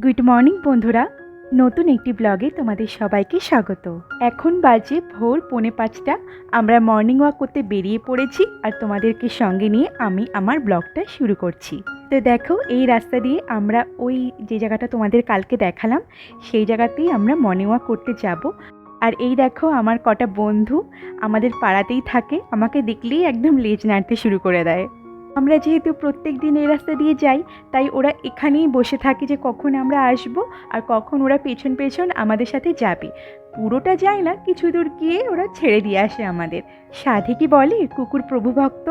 Good morning বন্ধুরা, নতুন একটি ব্লগে তোমাদের সবাইকে স্বাগত। এখন বাজে ভোর 4:45। আমরা মর্নিং ওয়াক করতে বেরিয়ে পড়েছি আর তোমাদেরকে সঙ্গে নিয়ে আমি আমার ব্লগটা শুরু করছি। তো দেখো, এই রাস্তা দিয়ে আমরা ওই যে জায়গাটা তোমাদের কালকে দেখালাম সেই জায়গাতেই আমরা মর্নিং ওয়াক করতে যাব। আর এই দেখো, আমার কটা বন্ধু আমাদের পাড়াতেই থাকে, আমাকে দেখলেই একদম লেজ নাড়তে শুরু করে দেয়। আমরা যেহেতু প্রত্যেক দিন এই রাস্তা দিয়ে যাই, তাই ওরা এখানেই বসে থাকে যে কখন আমরা আসব আর কখন ওরা পেছন পেছন আমাদের সাথে যাবে। পুরোটা যায় না, কিছু দূর গিয়ে ওরা ছেড়ে দিয়ে আসে আমাদের। সাধে কি বলে কুকুর প্রভুভক্ত।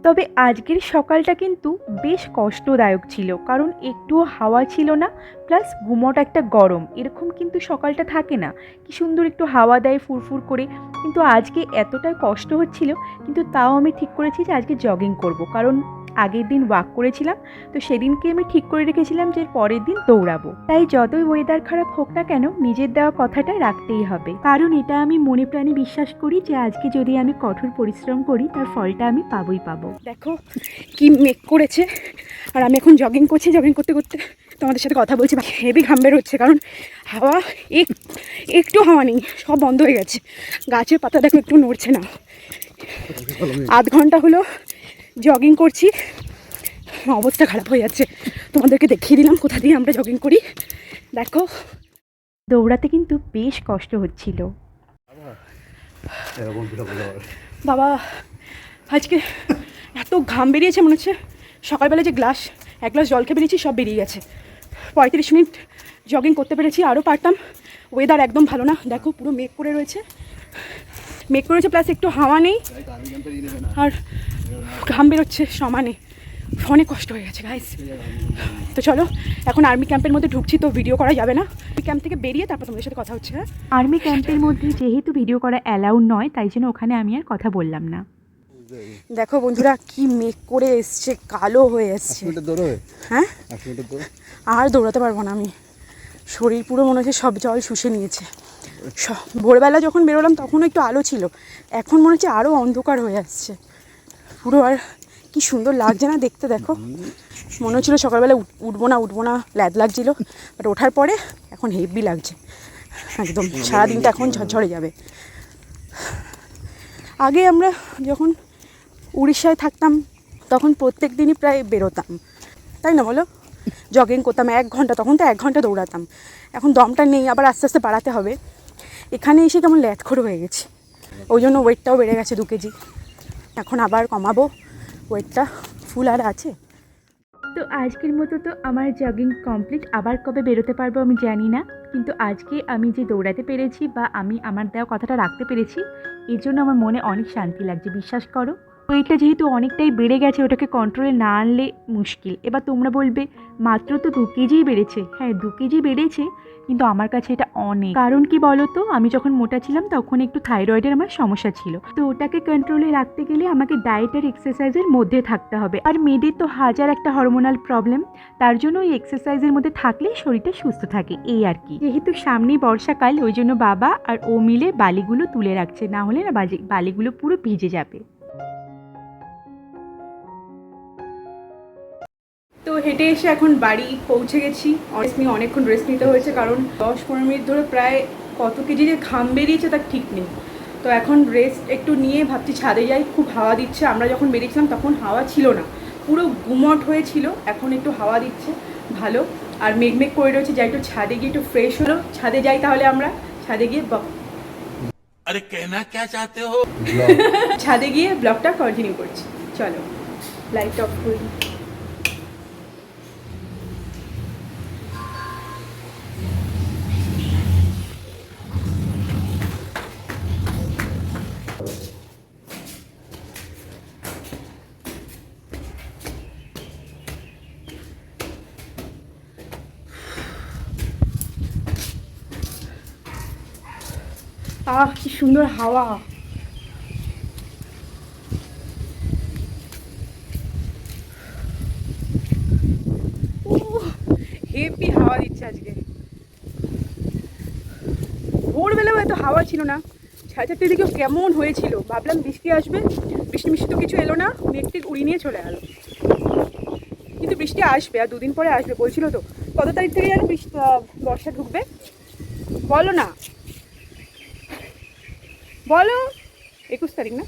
তবে আজকের সকালটা কিন্তু বেশ কষ্টদায়ক ছিল, কারণ একটুও হাওয়া ছিল না, প্লাস গুমট একটা গরম, এরকম কিন্তু সকালটা থাকে না। কি সুন্দর একটু হাওয়া দেয় ফুরফুর করে, কিন্তু আজকে এতটাই কষ্ট হচ্ছিল। কিন্তু তাও আমি ঠিক করেছি যে আজকে জগিং করব, কারণ আগের দিন ওয়াক করেছিলাম, তো সেদিনকে আমি ঠিক করে রেখেছিলাম যে পরের দিন দৌড়াবো। তাই যতই ওয়েদার খারাপ হোক না কেন, নিজের দেওয়া কথাটা রাখতেই হবে, কারণ এটা আমি মনে প্রাণে বিশ্বাস করি যে আজকে যদি আমি কঠোর পরিশ্রম করি তার ফলটা আমি পাবোই পাবো। দেখো কি মেঘ করেছে, আর আমি এখন জগিং করছি। জগিং করতে করতে তোমাদের সাথে কথা বলছি। হেভি ঘাম বের হচ্ছে, কারণ হাওয়া একটু হাওয়া নেই, সব বন্ধ হয়ে গেছে। গাছের পাতা দেখো একটু নড়ছে না। আধ ঘন্টা হলো জগিং করছি, অবস্থা খারাপ হয়ে যাচ্ছে। তোমাদেরকে দেখিয়ে দিলাম কোথা দিয়ে আমরা জগিং করি। দেখো, দৌড়াতে কিন্তু বেশ কষ্ট হচ্ছিল। বাবা, আজকে এত ঘাম বেরিয়েছে, মনে হচ্ছে সকালবেলা যে এক গ্লাস জল খেয়ে বেরিয়েছি সব বেরিয়ে গেছে। 35 মিনিট জগিং করতে পেরেছি, আরও পারতাম। ওয়েদার একদম ভালো না, দেখো পুরো মেঘ করে রয়েছে, প্লাস একটু হাওয়া নেই, আর ঘাম বেরোচ্ছে সমানে। অনেক কষ্ট হয়ে গেছে গাইস। তো চলো, এখন আর্মি ক্যাম্পের মধ্যে ঢুকছি, তো ভিডিও করা যাবে না। ক্যাম্প থেকে বেরিয়ে তারপর তোমাদের সাথে কথা হচ্ছে। আর্মি ক্যাম্পের মধ্যে যেহেতু ভিডিও করা অ্যালাউড নয়, তাই জন্য ওখানে আমি আর কথা বললাম না। দেখো বন্ধুরা, কি মেঘ করে এসছে, কালো হয়ে এসছে। হ্যাঁ, আর দৌড়াতে পারবো না আমি, শরীর পুরো মনে হচ্ছে সব জল শুষে নিয়েছে। ভোরবেলা যখন বেরোলাম তখন একটু আলো ছিল, এখন মনে হচ্ছে আরও অন্ধকার হয়ে আসছে পুরো। আর কি সুন্দর লাগছে না দেখতে, দেখো। মনে হচ্ছিলো সকালবেলা উঠবো না ল্যাদ লাগছিল, বাট ওঠার পরে এখন হেভি লাগছে একদম। সারাদিনটা এখন ঝরঝরে যাবে। আগে আমরা যখন উড়িষ্যায় থাকতাম তখন প্রত্যেক দিনই প্রায় বেরোতাম, তাই না বলো? জগিং করতাম 1 ঘন্টা, তখন তো 1 ঘন্টা দৌড়াতাম। এখন দমটা নেই, আবার আস্তে আস্তে বাড়াতে হবে। এখানে এসে কেমন ল্যাথখোর হয়ে গেছি, ওই জন্য ওয়েটটাও বেড়ে গেছে 2 কেজি। এখন আবার কমাবো, ওয়েটটা ফুল আর আছে। তো আজকের মতো তো আমার জগিং কমপ্লিট। আবার কবে বেরোতে পারবো আমি জানি না, কিন্তু আজকে আমি যে দৌড়াতে পেরেছি বা আমি আমার দেওয়া কথাটা রাখতে পেরেছি, এর জন্য আমার মনে অনেক শান্তি লাগছে, বিশ্বাস করো। ওয়েটটা যেহেতু অনেকটাই বেড়ে গেছে, ওটাকে কন্ট্রোলে না আনলে মুশকিল। এবার তোমরা বলবে মাত্র তো 2 কেজিই বেড়েছে। হ্যাঁ, 2 কেজি বেড়েছে, কিন্তু আমার কাছে এটা অনেক। কারণ কি বলো তো, আমি যখন মোটা ছিলাম তখন একটু থাইরয়েডের আমার সমস্যা ছিল, তো ওটাকে কন্ট্রোলে রাখতে গেলে আমাকে ডায়েট আর এক্সারসাইজের মধ্যে থাকতে হবে। আর মেয়েদের তো হাজার একটা হরমোনাল প্রবলেম, তার জন্য ওই এক্সারসাইজের মধ্যে থাকলে শরীরটা সুস্থ থাকে, এই আর কি। যেহেতু সামনেই বর্ষাকাল, ওই জন্য বাবা আর ও মিলে বালিগুলো তুলে রাখছে, না হলে না বালিগুলো পুরো ভিজে যাবে। তো হেঁটে এসে এখন বাড়ি পৌঁছে গেছি। অনেকক্ষণ রেস্ট নিতে হয়েছে, কারণ 10-15 মিনিট ধরে প্রায় কত কেজি যে ঘাম বেরিয়েছে তার ঠিক নেই। তো এখন রেস্ট একটু নিয়ে ভাবছি ছাদে যাই, খুব হাওয়া দিচ্ছে। আমরা যখন বেরিয়েছিলাম তখন হাওয়া ছিল না, পুরো গুমট হয়েছিল, এখন একটু হাওয়া দিচ্ছে ভালো। আর মেঘ করে রয়েছে, যাই একটু ছাদে গিয়ে একটু ফ্রেশ হলো। ছাদে যাই তাহলে, আমরা ছাদে গিয়ে अरे कहना क्या चाहते हो? ছাদে গিয়ে ব্লগটা কন্টিনিউ করছি। চলো, লাইট অফ করি। কি সুন্দর হাওয়া। হেভি হাওয়া দিচ্ছে আজকে। ভোরবেলাও এত হাওয়া ছিল না, 4:30 দিকেও কেমন হয়েছিল, ভাবলাম বৃষ্টি আসবে, বৃষ্টি তো কিছু এলো না, মেঘ উড়িয়ে নিয়ে চলে গেল। কিন্তু বৃষ্টি আসবে, আর 2 দিন পরে আসবে বলছিল তো। কত তারিখ থেকে যেন বর্ষা ঢুকবে বলো না, বলো। 21 তারিখ না?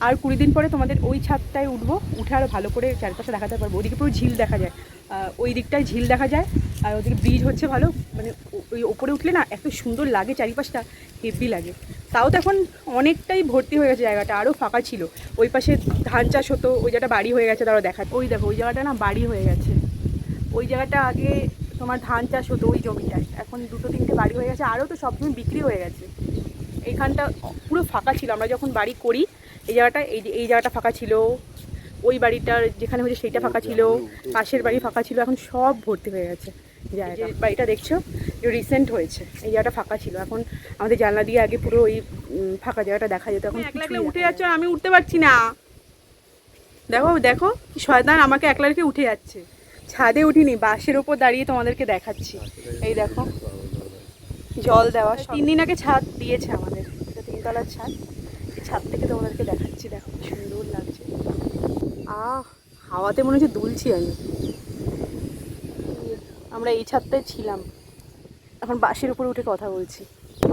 আর 20 দিন পরে তোমাদের ওই ছাদটায় উঠবো, উঠে আরও ভালো করে চারপাশে দেখাতে পারবো। ওদিকে পুরো ঝিল দেখা যায়, ওই দিকটায় ঝিল দেখা যায়, আর ওদিকে ব্রিজ হচ্ছে ভালো, মানে ওই ওপরে উঠলে না এত সুন্দর লাগে, চারিপাশটা হেভি লাগে। তাও তো এখন অনেকটাই ভর্তি হয়ে গেছে জায়গাটা, আরও ফাঁকা ছিল। ওই পাশে ধান চাষ হতো, ওই জায়গাটা বাড়ি হয়ে গেছে, তারা দেখা। ওই দেখো ওই জায়গাটা না বাড়ি হয়ে গেছে। ওই জায়গাটা আগে তোমার ধান চাষ হতো ওই জমিটায়, এখন 2-3টে বাড়ি হয়ে গেছে, আরও তো সব জমি বিক্রি হয়ে গেছে। এইখানটা পুরো ফাঁকা ছিল, আমরা যখন বাড়ি করি এই জায়গাটা, এই জায়গাটা ফাঁকা ছিল, ওই বাড়িটার যেখানে হয়েছে সেইটা ফাঁকা ছিল, পাশের বাড়ি ফাঁকা ছিল, এখন সব ভর্তি হয়ে গেছে জায়গা। বাড়িটা দেখছো রিসেন্ট হয়েছে, এই জায়গাটা ফাঁকা ছিল, এখন আমাদের জানলা দিয়ে আগে পুরো ওই ফাঁকা জায়গাটা দেখা যেত। এখন একলা একলা উঠে যাচ্ছে, আর আমি উঠতে পারছি না। দেখো দেখো কি শয়তান, আমাকে একলা রেখে উঠে যাচ্ছে। ছাদে উঠিনি, বাঁশের ওপর দাঁড়িয়ে তোমাদেরকে দেখাচ্ছি। এই দেখো জল দেওয়া, 3 দিন আগে ছাদ দিয়েছে আমাদের, এটা 3তলার ছাদ। এই ছাদ থেকে তোমাদেরকে দেখাচ্ছি, দেখো কি সুন্দর লাগছে। হাওয়াতে মনে হচ্ছে দুলছি আমি। আমরা এই ছাদটায় ছিলাম, এখন বাঁশের উপরে উঠে কথা বলছি,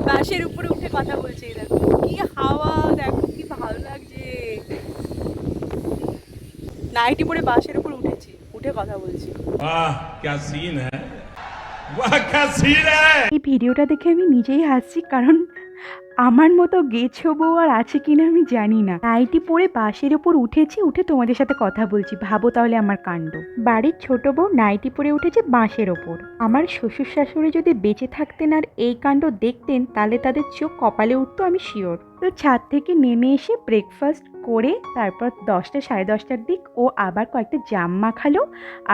বাঁশের উপরে উঠে কথা বলছি। দেখো কি হাওয়া, দেখো কি ভালো লাগছে। নাইটি পরে বাঁশের উপর উঠেছি, উঠে কথা বলছি। वाह क्या सीन है, वाह क्या सीन है। এই ভিডিওটা দেখে আমি নিজেই হাসছি, কারণ আমার মতো গেছো বউ আর আছে কিনা আমি জানি না। নাইটি পরে বাঁশের ওপর উঠেছি, উঠে তোমাদের সাথে কথা বলছি, ভাবো তাহলে আমার কাণ্ড। বাড়ির ছোট বউ নাইটি পরে উঠেছে বাঁশের ওপর। আমার শ্বশুর শাশুড়ি যদি বেঁচে থাকতেন আর এই কাণ্ড দেখতেন, তাহলে তাদের চোখ কপালে উঠতো, আমি শিওর। তো ছাদ থেকে নেমে এসে ব্রেকফাস্ট করে তারপর 10টা 10:30টার দিক ও আবার কয়েকটা জাম মাখালো,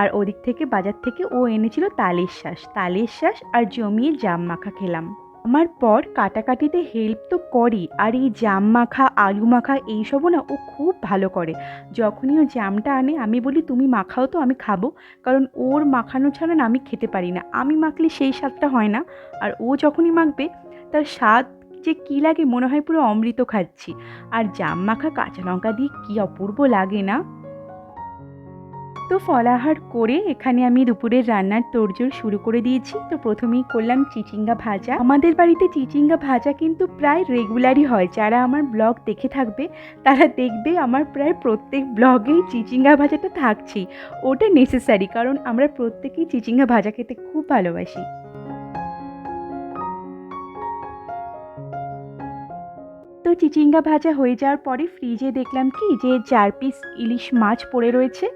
আর ওদিক থেকে বাজার থেকে ও এনেছিল তালের শাঁস আর জমিয়ে জাম মাখা খেলাম। আমার পর কাটাকাটিতে হেল্প তো করি, আর এই জাম মাখা আলু মাখা এইসবও না ও খুব ভালো করে। যখনই ও জামটা আনে আমি বলি তুমি মাখাও তো, আমি খাবো, কারণ ওর মাখানো ছাড়া না আমি খেতে পারি না, আমি মাখলে সেই স্বাদটা হয় না। আর ও যখনই মাখবে তার স্বাদ যে কী লাগে, মনে হয় পুরো অমৃত খাচ্ছি। আর জাম মাখা কাঁচা লঙ্কা দিয়ে কী অপূর্ব লাগে না। তো ফলাহার করে এখানে আমি দুপুরের রান্নার তোড়জোড় শুরু করে দিয়েছি। তো প্রথমেই করলাম চিচিঙ্গা ভাজা। আমাদের বাড়িতে চিচিঙ্গা ভাজা কিন্তু প্রায় রেগুলারই হয়, যারা আমার ব্লগ দেখে থাকবে তারা দেখবে আমার প্রায় প্রত্যেক ব্লগেই চিচিঙ্গা ভাজাটা থাকছেই, ওটা নেসেসারি, কারণ আমরা প্রত্যেকেই চিচিঙ্গা ভাজা খেতে খুব ভালোবাসি। তো চিচিঙ্গা ভাজা হয়ে যাওয়ার পরে ফ্রিজে দেখলাম কি যে 4 পিস ইলিশ মাছ পড়ে রয়েছে।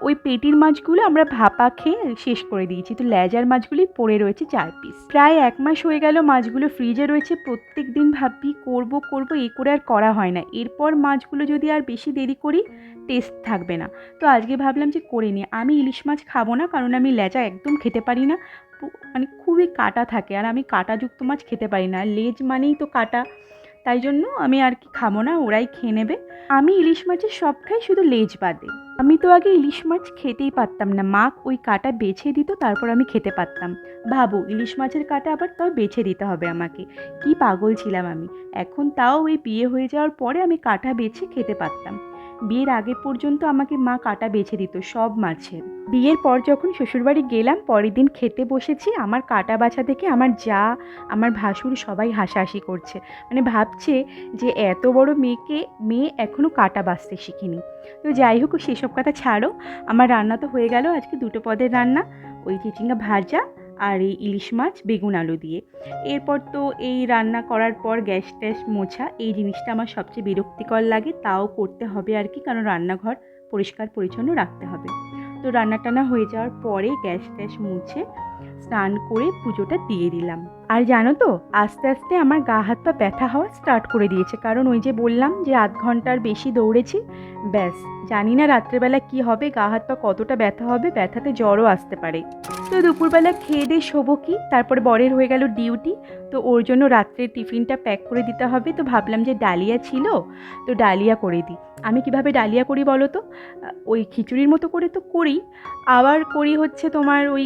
ওই পেটির মাছগুলো আমরা ভাপা খেয়ে শেষ করে দিয়েছি, তো লেজার মাছগুলি পড়ে রয়েছে 4 পিস। প্রায় 1 মাস হয়ে গেল মাছগুলো ফ্রিজে রয়েছে, প্রত্যেক দিন ভাবি করব এ করে আর করা হয় না। এরপর মাছগুলো যদি আর বেশি দেরি করি টেস্ট থাকবে না, তো আজকে ভাবলাম যে করে নিই। আমি ইলিশ মাছ খাবো না, কারণ আমি লেজা একদম খেতে পারি না, মানে খুবই কাঁটা থাকে, আর আমি কাঁটাযুক্ত মাছ খেতে পারি না, লেজ মানেই তো কাঁটা, তাই জন্য আমি আর কি খাবো না, ওরাই খেয়ে নেবে। আমি ইলিশ মাছের সব খাই, শুধু লেজ বাদে। আমি তো আগে ইলিশ মাছ খেতেই পারতাম না, মা ওই কাঁটা বেছে দিত, তারপর আমি খেতে পারতাম। ভাবো ইলিশ মাছের কাঁটা আবার তাও বেছে দিতে হবে আমাকে, কি পাগল ছিলাম আমি। এখন তাও ওই বিয়ে হয়ে যাওয়ার পরে আমি কাঁটা বেছে খেতে পারতাম, বিয়ের আগে পর্যন্ত আমাকে মা কাঁটা বেছে দিত সব মাছের। বিয়ের পর যখন শ্বশুরবাড়ি গেলাম, পরের দিন খেতে বসেছি, আমার কাঁটা বাছা দেখে আমার যা আমার ভাসুর সবাই হাসাহাসি করছে, মানে ভাবছে যে এত বড় মেয়ে এখনও কাঁটা বাছতে শিখিনি। তো যাই হোক সেসব কথা ছাড়ো, আমার রান্না তো হয়ে গেল, আজকে 2 পদের রান্না, ওই চিচিঙ্গা ভাজা আর এই ইলিশ মাছ বেগুন আলু দিয়ে। এরপর তো এই রান্না করার পর গ্যাস ট্যাস মোছা, এই জিনিসটা আমার সবচেয়ে বিরক্তিকর লাগে, তাও করতে হবে আর কি, কারণ রান্নাঘর পরিষ্কার পরিচ্ছন্ন রাখতে হবে। তো রান্না টান্না হয়ে যাওয়ার পরে গ্যাস ট্যাস মুছে স্নান করে পুজোটা দিয়ে দিলাম। আর জানো তো আস্তে আস্তে আমার গা হাত পা ব্যথা হওয়া স্টার্ট করে দিয়েছে, কারণ ওই যে বললাম যে 8 ঘন্টার বেশি দৌড়েছি, ব্যাস জানি না রাত্রেবেলা কি হবে, গা হাত পা কতটা ব্যথা হবে, ব্যথাতে জ্বরও আসতে পারে। তো দুপুরবেলা খেয়ে দিয়ে শোবো কি, তারপরে বরের হয়ে গেল ডিউটি, তো ওর জন্য রাত্রের টিফিনটা প্যাক করে দিতে হবে। তো ভাবলাম যে ডালিয়া ছিল, তো ডালিয়া করে দিই। আমি কিভাবে ডালিয়া করি বলো তো, ওই খিচুড়ির মতো করে তো করি, আবার করি হচ্ছে তোমার ওই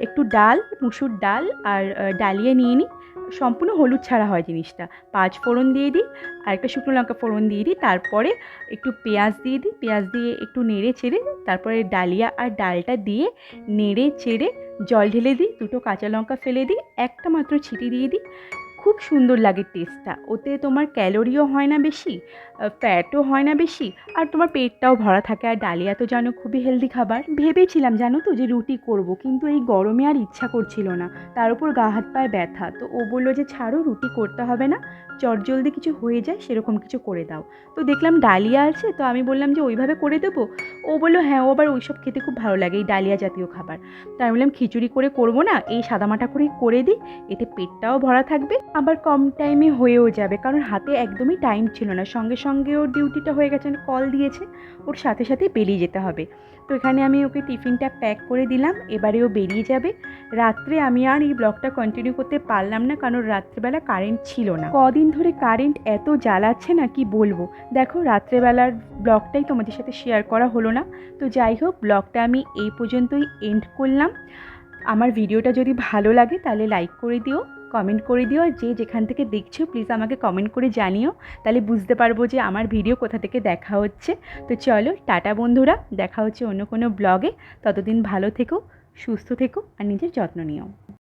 একটু ডাল, মুসুর ডাল আর ডালিয়া নিয়ে নিই, সম্পূর্ণ হলুদ ছাড়া হয় জিনিসটা। 5 ফোড়ন দিয়ে দিই আর একটা শুকনো লঙ্কা ফোড়ন দিয়ে দিই, তারপরে একটু পেঁয়াজ দিয়ে দিই, পেঁয়াজ দিয়ে একটু নেড়ে চেড়ে তারপরে ডালিয়া আর ডালটা দিয়ে নেড়ে চেড়ে জল ঢেলে দিই, 2টো কাঁচা লঙ্কা ফেলে দিই, একটা মাত্র ছিটি দিয়ে দিই। খুব সুন্দর লাগে টেস্টটা। ওতে তোমার ক্যালোরিও হয় না বেশি, ফ্যাটও হয় না বেশি, আর তোমার পেটটাও ভরা থাকে। আর ডালিয়া তো জানো খুবই হেলদি খাবার। ভেবেছিলাম জানো তো যে রুটি করব, কিন্তু এই গরমে আর ইচ্ছা করছিল না, তার উপর গা হাত পায়ে ব্যথা। তো ও বললো যে ছাড়ো, রুটি করতে হবে না, চটজলদি কিছু হয়ে যায় সেরকম কিছু করে দাও। তো দেখলাম ডালিয়া আছে, তো আমি বললাম যে ওইভাবে করে দেবো। ও বললো হ্যাঁ, ও আবার ওইসব খেতে খুব ভালো লাগে, এই ডালিয়া জাতীয় খাবার। তাই আমি বললাম খিচুড়ি করে করবো না, এই সাদামাটা করেই করে দিই, এতে পেটটাও ভরা থাকবে, আবার কম টাইমে হয়েও যাবে। কারণ হাতে একদমই টাইম ছিল না, সঙ্গে সঙ্গে ওর ডিউটিটা হয়ে গেছে, কল দিয়েছে, ওর সাথে সাথে বেরিয়ে যেতে হবে। তো এখানে আমি ওকে টিফিনটা প্যাক করে দিলাম, এবারে ও বেরিয়ে যাবে। রাত্রে আমি আর এই ব্লগটা কন্টিনিউ করতে পারলাম না, কারণ রাত্রেবেলা কারেন্ট ছিল না। কদিন ধরে কারেন্ট এত জ্বালাচ্ছে না, কি বলবো। দেখো রাত্রেবেলার ব্লগটাই তোমাদের সাথে শেয়ার করা হলো না। তো যাই হোক, ব্লগটা আমি এই পর্যন্তই এন্ড করলাম। আমার ভিডিওটা যদি ভালো লাগে তাহলে লাইক করে দিও, কমেন্ট করে দিও, আর যে যেখান থেকে দেখছো প্লিজ আমাকে কমেন্ট করে জানিও, তাহলে বুঝতে পারবো যে আমার ভিডিও কোথা থেকে দেখা হচ্ছে। তো চলো টাটা বন্ধুরা, দেখা হচ্ছে অন্য কোনো ব্লগে। ততদিন ভালো থেকো, সুস্থ থেকো আর নিজের যত্ন নিও।